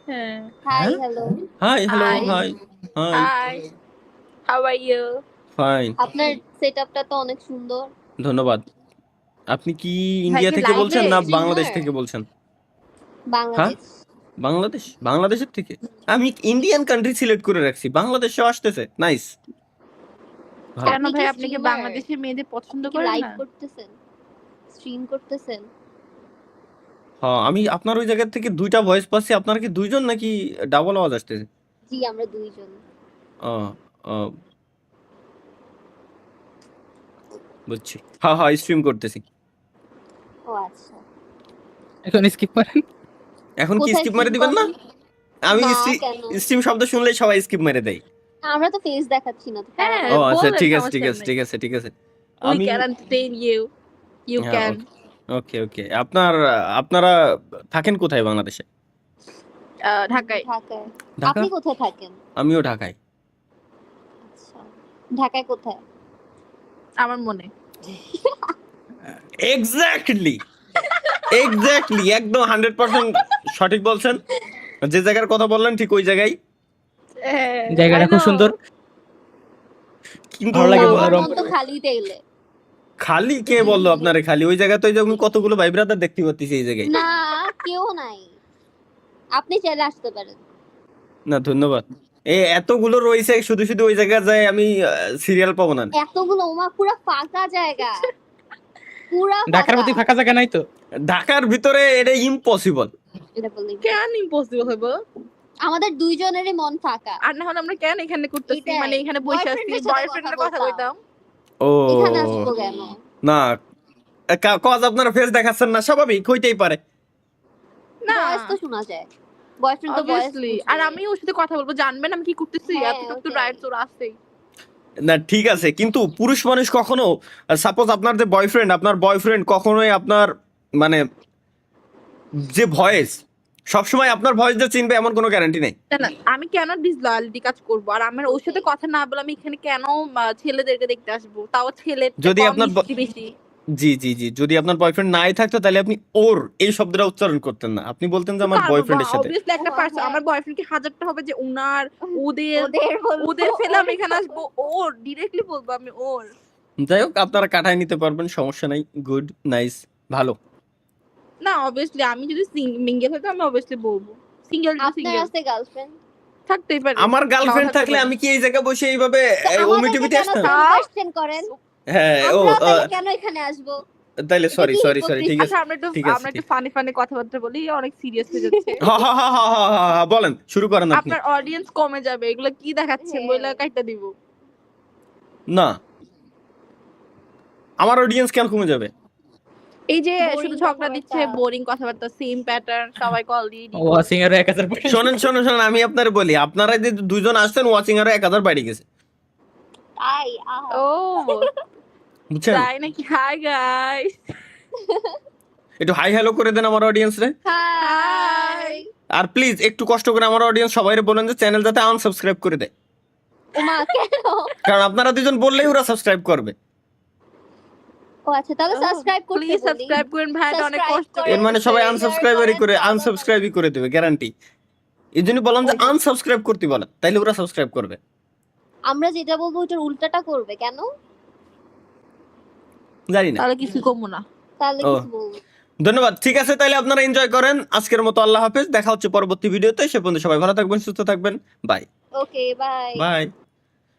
হ্যাঁ। Hi, hello. Hi hello Hi. High high Hi. How are you? Fine আপনার সেটআপটা তো অনেক সুন্দর। ধন্যবাদ। আপনি কি ভাই ইন্ডিয়া কি থেকে live বলছেন না streamer? বাংলাদেশ থেকে বলছেন? বাংলাদেশ। বাংলাদেশের থেকে? আমি ইন্ডিয়ান কান্ট্রি সিলেক্ট করে রাখছি, বাংলাদেশেও আসতেছে। নাইস, ভালো। কেন আপনি ভাই কি আপনি কি streamer? বাংলাদেশের মেয়েদের পছন্দ আপনি কি করেন লাইভ না? করতেছেন? স্ট্রিম করতেছেন? হ্যাঁ, আমি আপনার ওই জায়গা থেকে ২ টা ভয়েস পাচ্ছি। আপনারা কি ২ জন নাকি ডাবল আওয়াজ আসতেছে? জি, আমরা দুইজন। ও, ও বুঝছি। হ্যাঁ, স্ট্রিম করতেছি। ও আচ্ছা। এখন স্কিপ করেন। এখন কি কোথায় স্কিপ stream মেরে দিবেন না? করেন? আমি না, কেন? স্ট্রিম শব্দ শুনলেই সবাই স্কিপ মেরে দেয়। আমরা তো ফেস দেখাচ্ছি না তো। হ্যাঁ, ও আচ্ছা, বলেন, ঠিক আছে সমস্যা ঠিক আছে নেই। ঠিক আছে ঠিক আছে। We আমি can entertain you. You হ্যাঁ, can. ওকে। আপনারা থাকেন কোথায় বাংলাদেশে? ঢাকায়। ঢাকায়। ঢাকা? আপনি কোথায় থাকেন? আমিও ঢাকায়। আচ্ছা। ঢাকায় কোথায়? আমার মনে। এক্স্যাক্টলি একদম 100% সঠিক বলছেন। যে জায়গার কথা বললেন ঠিক ওই জায়গায়। জায়গাটা I খুব know. সুন্দর। কিন্তু ভালো লাগে আমার মনোরম। মন তো খালিতে এলে। খালি কে বললো আপনারে খালি? ওই জায়গায় তো ওই যে আমি কতগুলো ভাই ব্রাদার দেখতে পাচ্ছি এই জায়গায়। না, কেউ নাই। আপনি চাইলে আসতে পারেন। না ধন্যবাদ। এতগুলো রয়েছে, শুধু ওই জায়গায় যায় আমি সিরিয়াল পাবো না। এতগুলো ওমা পুরো ফাঁকা জায়গা। পুরা ঢাকার মধ্যে ফাঁকা জায়গা নাই তো। ঢাকার ভিতরে এটা ইম্পসিবল। এটা বললেই কেন ইম্পসিবল হইবো? আমাদের দুইজনেরই মন ফাঁকা। আর না হলে আমরা কেন এখানে করতেছি? এটাই। মানে এখানে বসে আছি, Boyfriend-এর সাথে বয়ফ্রেন্ডের কথা কথা বলতাম। কইতাম। ও এখানে আসবো কেন? না, কজ আপনারা ফেস দেখাচ্ছেন না, স্বাভাবিক হইতেই পারে। না, ভয়েস তো শোনা যায়। বয়ফ্রেন্ড তো ভয়েস obviously। আর আমি ওর সাথে কথা বলবো, জানবেন আমি কি করতেছি? হ্যাঁ, এতটুকু তো ওটাই। রাইটস ওর আছেই। না ঠিক আছে, কিন্তু পুরুষ মানুষ কখনো, সাপোজ আপনার যে বয়ফ্রেন্ড কখনোই আপনার মানে যে ভয়েস সবসময় আপনার ভয়েস যে চিনবে এমন কোনো গ্যারান্টি নেই। না, আমি কেন ডিসলয়ালিটি কাজ করবো? আর আমার ওর সাথে কথা না বলে আমি এখানে কেন ছেলেদেরকে দেখতে আসবো? তাও ছেলে যদি কম আপনার মিষ্টি বেশি। জি যদি আপনার বয়ফ্রেন্ড নাই থাকতো তাহলে আপনি ওর এই শব্দটা উচ্চারণ করতেন না, আপনি বলতেন যে আমার বয়ফ্রেন্ডের সাথে। অবভিয়াসলি একটা ও, পার্সন, হ্যাঁ। আমার বয়ফ্রেন্ড কি হাজারটা হবে যে উনার ওদের বলবো। ওদের ফেলে আমি এখানে আসবো? ওর ডিরেক্টলি বলবো আমি ওর। যাই হোক, আপনারা কাটায় নিতে পারবেন, সমস্যা নাই। গুড, নাইস, ভালো। না অবভিয়াসলি আমি যদি মিঙ্গেল হতো আমি অবভিয়াসলি বলবো। সিঙ্গেল আপনার সিঙ্গেল আছে গার্লফ্রেন্ড? থাকতেই পারে। আমার গার্লফ্রেন্ড নাও থাকতে থাকলে পারে। আমি কি এই জায়গায় বসে এইভাবে ওমিটিভিটি আসতাম? কোশ্চেন করেন। হ্যাঁ, আমরা তাহলে কেন এখানে আসবো? তাইলে সরি এটা কি ঠিক আছে আচ্ছা ঠিক আছে, আমরা একটু ফানি কথাবার্তা বলি, অনেক সিরিয়াস হয়ে যাচ্ছে। হ্যাঁ, বলেন, শুরু করেন আপনি। আপনার অডিয়েন্স কমে যাবে, এগুলো কি দেখাচ্ছেন? হ্যাঁ। বইলা কাইটা দিব। না, আমার অডিয়েন্স কেন কমে যাবে? এই যে Boring শুধু ঝগড়া কথাবার্তা। দিচ্ছে, বোরিং কথাবার্তা, সেম প্যাটার্ন, সবাই কল দিয়ে ওয়াচিং এর 1000 শোনেন, আমি আপনার বলি, আপনারা যে দুজন আসছেন ওয়াচিং আরো 1000 বাড়ি গেছে, তাই আহা। ও বুঝছেন? তাই নাকি? Hi guys. একটু হাই হ্যালো করে দেন আমার অডিয়েন্স রে। হাই। আর প্লিজ একটু কষ্ট করে আমার অডিয়েন্স সবাইরে বলেন যে চ্যানেল যাতে আনসাবস্ক্রাইব করে দেয়, ওমা কেন? কারণ আপনারা দুজন বললেই ওরা সাবস্ক্রাইব করবে। ও আচ্ছা, তাহলে সাবস্ক্রাইব করতে প্লিজ বলি। সাবস্ক্রাইব করেন ভাই, এটা অনেক Subscribe কষ্ট। করেন। এর মানে সবাই share আনসাবস্ক্রাইবই করে দেবে, গ্যারান্টি। এই জন্য বললাম যে আনসাবস্ক্রাইব করতে বলেন, তাইলে ওরা সাবস্ক্রাইব করবে। আমরা যেটা বলবো ওটার উল্টাটা করবে কেন? জানি না। তাহলে কিছু কমবো না। তাহলে ও। কিছু বলবো। ধন্যবাদ, ঠিক আছে, তাহলে আপনারা এনজয় করেন। আজকের মতো আল্লাহ হাফেজ, দেখা হচ্ছে পরবর্তী ভিডিওতে। সে পর্যন্ত সবাই ভালো থাকবেন, সুস্থ থাকবেন। Bye okay, bye. বাই।